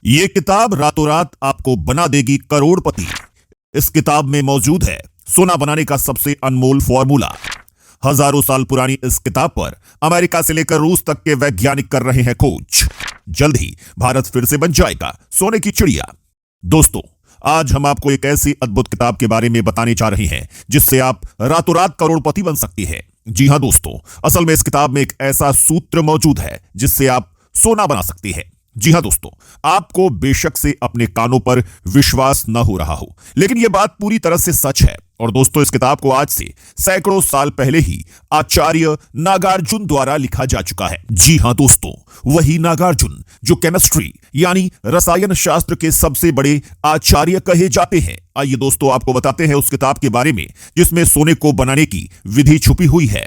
ये किताब रातों रात आपको बना देगी करोड़पति। इस किताब में मौजूद है सोना बनाने का सबसे अनमोल फॉर्मूला। हजारों साल पुरानी इस किताब पर अमेरिका से लेकर रूस तक के वैज्ञानिक कर रहे हैं खोज। जल्द ही भारत फिर से बन जाएगा सोने की चिड़िया। दोस्तों, आज हम आपको एक ऐसी अद्भुत किताब के बारे में बताने जा रहे हैं जिससे आप रातों रात करोड़पति बन सकती हैं। जी हां दोस्तों, असल में इस किताब में एक ऐसा सूत्र मौजूद है जिससे आप सोना बना सकती हैं। जी हां दोस्तों, आपको बेशक से अपने कानों पर विश्वास न हो रहा हो, लेकिन यह बात पूरी तरह से सच है। और दोस्तों, इस किताब को आज से सैकड़ों साल पहले ही आचार्य नागार्जुन द्वारा लिखा जा चुका है। जी हां दोस्तों, वही नागार्जुन जो केमिस्ट्री यानी रसायन शास्त्र के सबसे बड़े आचार्य कहे जाते हैं। आइए दोस्तों, आपको बताते हैं उस किताब के बारे में जिसमें सोने को बनाने की विधि छुपी हुई है।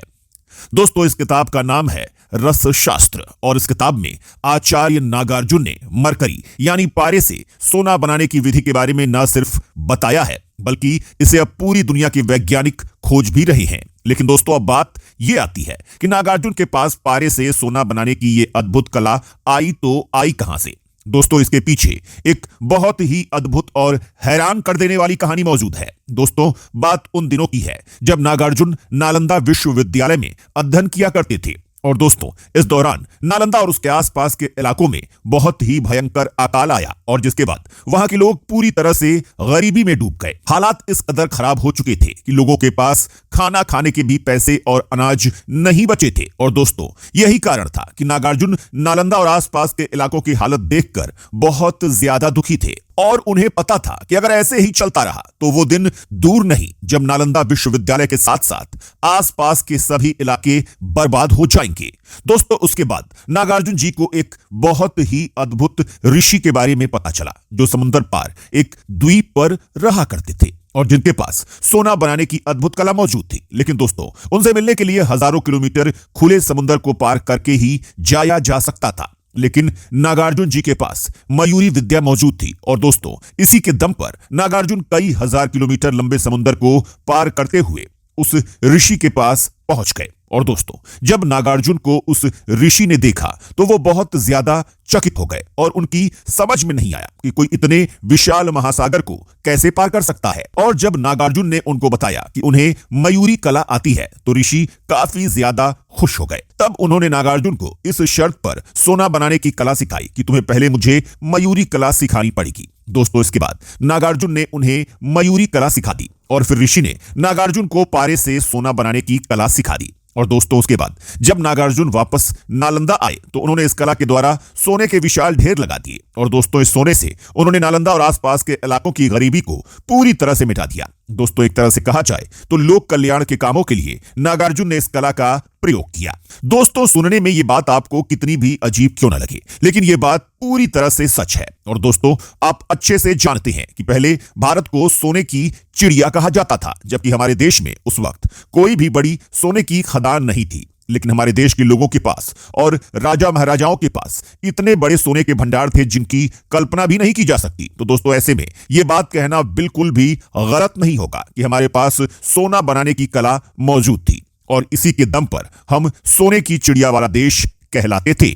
दोस्तों, इस किताब का नाम है रस शास्त्र और इस किताब में आचार्य नागार्जुन ने मरकरी यानी पारे से सोना बनाने की विधि के बारे में न सिर्फ बताया है बल्कि इसे अब पूरी दुनिया के वैज्ञानिक खोज भी रहे हैं। लेकिन दोस्तों, अब बात यह आती है कि नागार्जुन के पास पारे से सोना बनाने की यह अद्भुत कला आई तो आई कहां से। दोस्तों, इसके पीछे एक बहुत ही अद्भुत और हैरान कर देने वाली कहानी मौजूद है। दोस्तों, बात उन दिनों की है जब नागार्जुन नालंदा विश्वविद्यालय में अध्ययन किया करते थे। और दोस्तों, इस दौरान नालंदा और उसके आसपास के इलाकों में बहुत ही भयंकर अकाल आया और जिसके बाद वहां के लोग पूरी तरह से गरीबी में डूब गए। हालात इस कदर खराब हो चुके थे कि लोगों के पास खाना खाने के भी पैसे और अनाज नहीं बचे थे। और दोस्तों, यही कारण था कि नागार्जुन नालंदा और आसपास के इलाकों की हालत देखकर बहुत ज्यादा दुखी थे और उन्हें पता था कि अगर ऐसे ही चलता रहा तो वो दिन दूर नहीं जब नालंदा विश्वविद्यालय के साथ साथ आसपास के सभी इलाके बर्बाद हो जाएंगे। दोस्तों, उसके बाद नागार्जुन जी को एक बहुत ही अद्भुत ऋषि के बारे में पता चला जो समुद्र पार एक द्वीप पर रहा करते थे और जिनके पास सोना बनाने की अद्भुत कला मौजूद थी। लेकिन दोस्तों, उनसे मिलने के लिए हजारों किलोमीटर खुले समुद्र को पार करके ही जाया जा सकता था। लेकिन नागार्जुन जी के पास मयूरी विद्या मौजूद थी और दोस्तों, इसी के दम पर नागार्जुन कई हजार किलोमीटर लंबे समुद्र को पार करते हुए उस ऋषि के पास पहुंच गए। और दोस्तों, जब नागार्जुन को उस ऋषि ने देखा तो वो बहुत ज्यादा चकित हो गए और उनकी समझ में नहीं आया कि कोई इतने विशाल महासागर को कैसे पार कर सकता है। और जब नागार्जुन ने उनको बताया कि उन्हें मयूरी कला आती है तो ऋषि काफी ज्यादा खुश हो गए। तब उन्होंने नागार्जुन को इस शर्त पर सोना बनाने की कला सिखाई कि तुम्हें पहले मुझे मयूरी कला सिखानी पड़ेगी। दोस्तों, इसके बाद नागार्जुन ने उन्हें मयूरी कला सिखा दी और फिर ऋषि ने नागार्जुन को पारे से सोना बनाने की कला सिखा दी। और दोस्तों, उसके बाद जब नागार्जुन वापस नालंदा आए तो उन्होंने इस कला के द्वारा सोने के विशाल ढेर लगा दिए। और दोस्तों, इस सोने से उन्होंने नालंदा और आसपास के इलाकों की गरीबी को पूरी तरह से मिटा दिया। दोस्तों, एक तरह से कहा जाए तो लोक कल्याण के कामों के लिए नागार्जुन ने इस कला का प्रयोग किया। दोस्तों, सुनने में यह बात आपको कितनी भी अजीब क्यों न लगे, लेकिन यह बात पूरी तरह से सच है। और दोस्तों, आप अच्छे से जानते हैं कि पहले भारत को सोने की चिड़िया कहा जाता था, जबकि हमारे देश में उस वक्त कोई भी बड़ी सोने की खदान नहीं थी। लेकिन हमारे देश के लोगों के पास और राजा महाराजाओं के पास इतने बड़े सोने के भंडार थे जिनकी कल्पना भी नहीं की जा सकती। तो दोस्तों, ऐसे में यह बात कहना बिल्कुल भी गलत नहीं होगा कि हमारे पास सोना बनाने की कला मौजूद थी और इसी के दम पर हम सोने की चिड़िया वाला देश कहलाते थे।